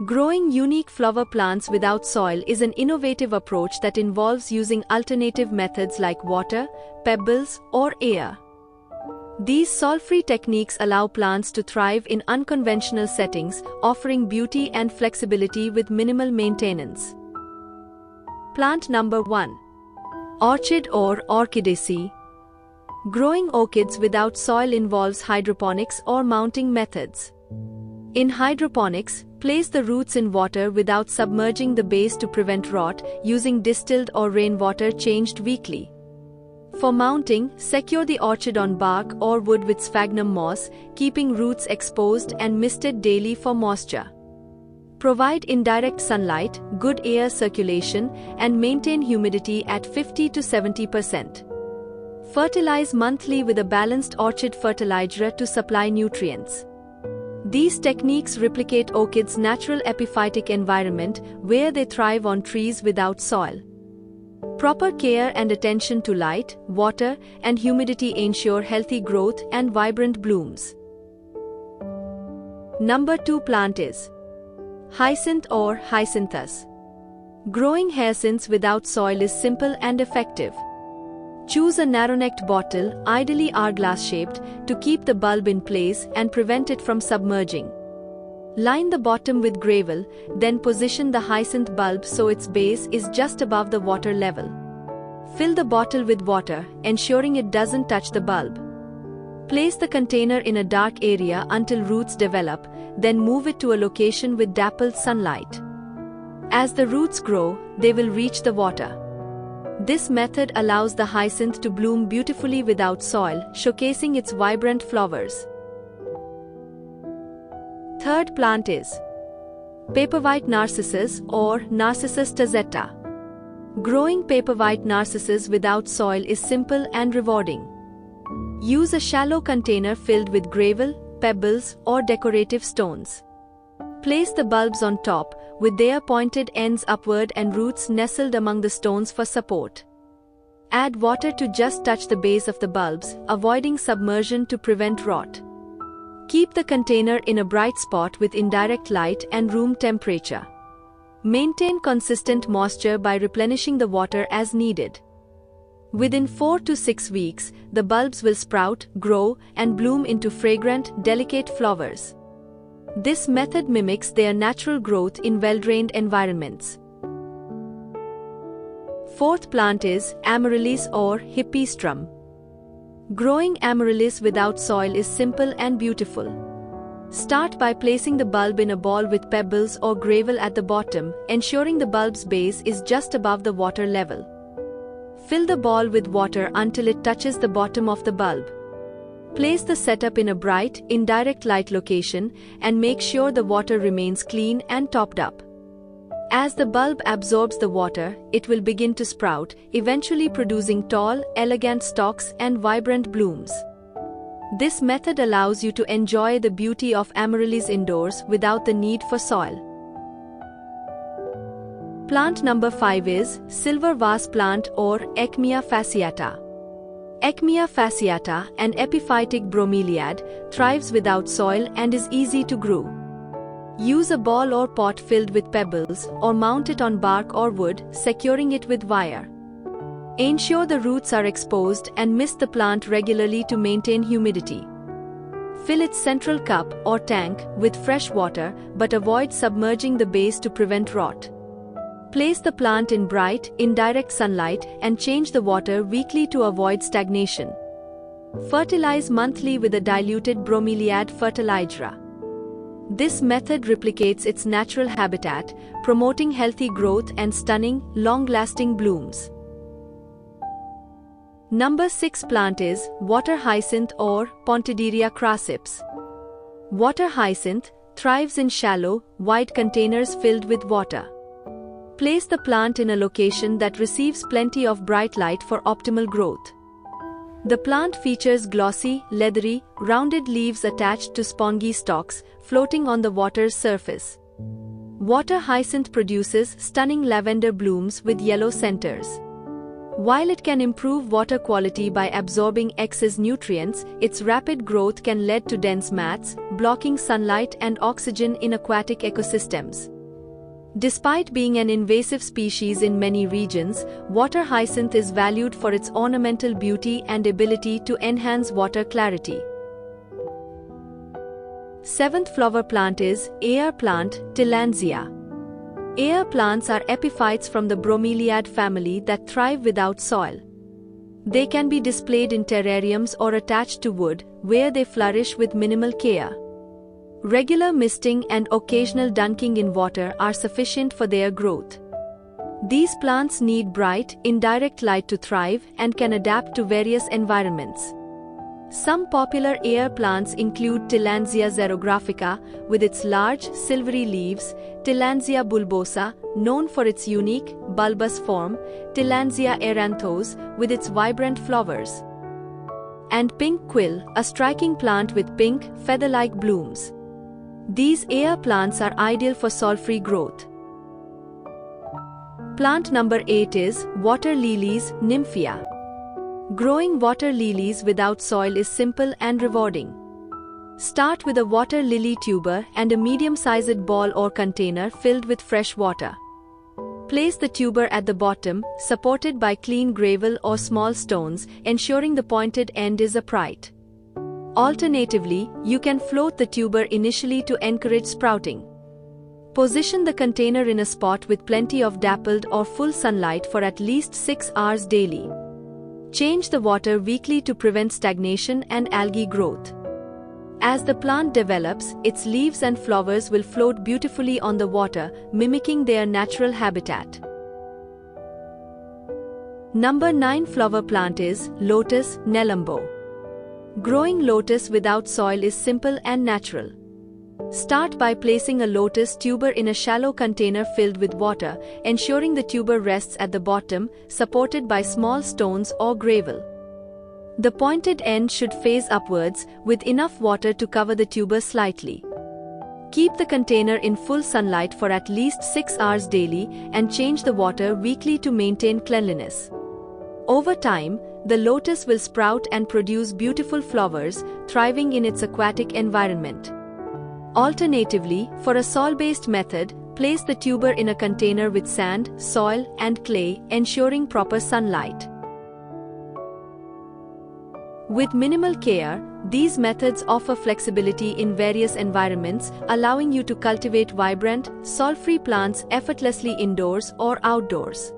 Growing unique flower plants without soil is an innovative approach that involves using alternative methods like water, pebbles, or air. These soil-free techniques allow plants to thrive in unconventional settings, offering beauty and flexibility with minimal maintenance. Plant number 1. Orchid or Orchidaceae. Growing orchids without soil involves hydroponics or mounting methods. In hydroponics, place the roots in water without submerging the base to prevent rot, using distilled or rainwater changed weekly. For mounting, secure the orchid on bark or wood with sphagnum moss, keeping roots exposed and misted daily for moisture. Provide indirect sunlight, good air circulation, and maintain humidity at 50 to 70%. Fertilize monthly with a balanced orchid fertilizer to supply nutrients. These techniques replicate orchids' natural epiphytic environment where they thrive on trees without soil. Proper care and attention to light, water, and humidity ensure healthy growth and vibrant blooms. Number 2 plant is Hyacinth or Hyacinthus. Growing hyacinths without soil is simple and effective. Choose a narrow-necked bottle, ideally hourglass-shaped, to keep the bulb in place and prevent it from submerging. Line the bottom with gravel, then position the hyacinth bulb so its base is just above the water level. Fill the bottle with water, ensuring it doesn't touch the bulb. Place the container in a dark area until roots develop, then move it to a location with dappled sunlight. As the roots grow, they will reach the water. This method allows the hyacinth to bloom beautifully without soil, showcasing its vibrant flowers. Third plant is Paperwhite narcissus or Narcissus tazzetta. Growing paperwhite narcissus without soil is simple and rewarding. Use a shallow container filled with gravel, pebbles, or decorative stones. Place the bulbs on top, with their pointed ends upward and roots nestled among the stones for support. Add water to just touch the base of the bulbs, avoiding submersion to prevent rot. Keep the container in a bright spot with indirect light and room temperature. Maintain consistent moisture by replenishing the water as needed. Within 4 to 6 weeks, the bulbs will sprout, grow, and bloom into fragrant, delicate flowers. This method mimics their natural growth in well-drained environments. Fourth plant is Amaryllis or Hippeastrum. Growing Amaryllis without soil is simple and beautiful. Start by placing the bulb in a ball with pebbles or gravel at the bottom, ensuring the bulb's base is just above the water level. Fill the ball with water until it touches the bottom of the bulb. Place the setup in a bright, indirect light location and make sure the water remains clean and topped up. As the bulb absorbs the water, it will begin to sprout, eventually producing tall, elegant stalks and vibrant blooms. This method allows you to enjoy the beauty of amaryllis indoors without the need for soil. Plant number 5 is silver vase plant or Echmea fasciata. Echmea fasciata, an epiphytic bromeliad, thrives without soil and is easy to grow. Use a ball or pot filled with pebbles or mount it on bark or wood, securing it with wire. Ensure the roots are exposed and mist the plant regularly to maintain humidity. Fill its central cup or tank with fresh water but avoid submerging the base to prevent rot. Place the plant in bright, indirect sunlight and change the water weekly to avoid stagnation. Fertilize monthly with a diluted bromeliad fertilizer. This method replicates its natural habitat, promoting healthy growth and stunning, long-lasting blooms. Number 6 plant is water hyacinth or Pontederia crassips. Water hyacinth thrives in shallow, wide containers filled with water. Place the plant in a location that receives plenty of bright light for optimal growth. The plant features glossy, leathery, rounded leaves attached to spongy stalks, floating on the water's surface. Water hyacinth produces stunning lavender blooms with yellow centers. While it can improve water quality by absorbing excess nutrients, its rapid growth can lead to dense mats, blocking sunlight and oxygen in aquatic ecosystems. Despite being an invasive species in many regions, water hyacinth is valued for its ornamental beauty and ability to enhance water clarity. Seventh flower plant is air plant, Tillandsia. Air plants are epiphytes from the bromeliad family that thrive without soil. They can be displayed in terrariums or attached to wood, where they flourish with minimal care. Regular misting and occasional dunking in water are sufficient for their growth. These plants need bright, indirect light to thrive and can adapt to various environments. Some popular air plants include Tillandsia xerographica, with its large, silvery leaves, Tillandsia bulbosa, known for its unique, bulbous form, Tillandsia eranthos, with its vibrant flowers, and pink quill, a striking plant with pink, feather-like blooms. These air plants are ideal for soil-free growth. Plant number 8 is water lilies, Nymphea. Growing water lilies without soil is simple and rewarding. Start with a water lily tuber and a medium-sized ball or container filled with fresh water. Place the tuber at the bottom, supported by clean gravel or small stones, ensuring the pointed end is upright. Alternatively, you can float the tuber initially to encourage sprouting. Position the container in a spot with plenty of dappled or full sunlight for at least 6 hours daily. Change the water weekly to prevent stagnation and algae growth. As the plant develops, its leaves and flowers will float beautifully on the water, mimicking their natural habitat. Number 9 flower plant is Lotus, Nelumbo. Growing lotus without soil is simple and natural. Start by placing a lotus tuber in a shallow container filled with water, ensuring the tuber rests at the bottom, supported by small stones or gravel. The pointed end should face upwards, with enough water to cover the tuber slightly. Keep the container in full sunlight for at least 6 hours daily and change the water weekly to maintain cleanliness. Over time, the lotus will sprout and produce beautiful flowers, thriving in its aquatic environment. Alternatively, for a soil-based method, place the tuber in a container with sand, soil, and clay, ensuring proper sunlight. With minimal care, these methods offer flexibility in various environments, allowing you to cultivate vibrant, soil-free plants effortlessly indoors or outdoors.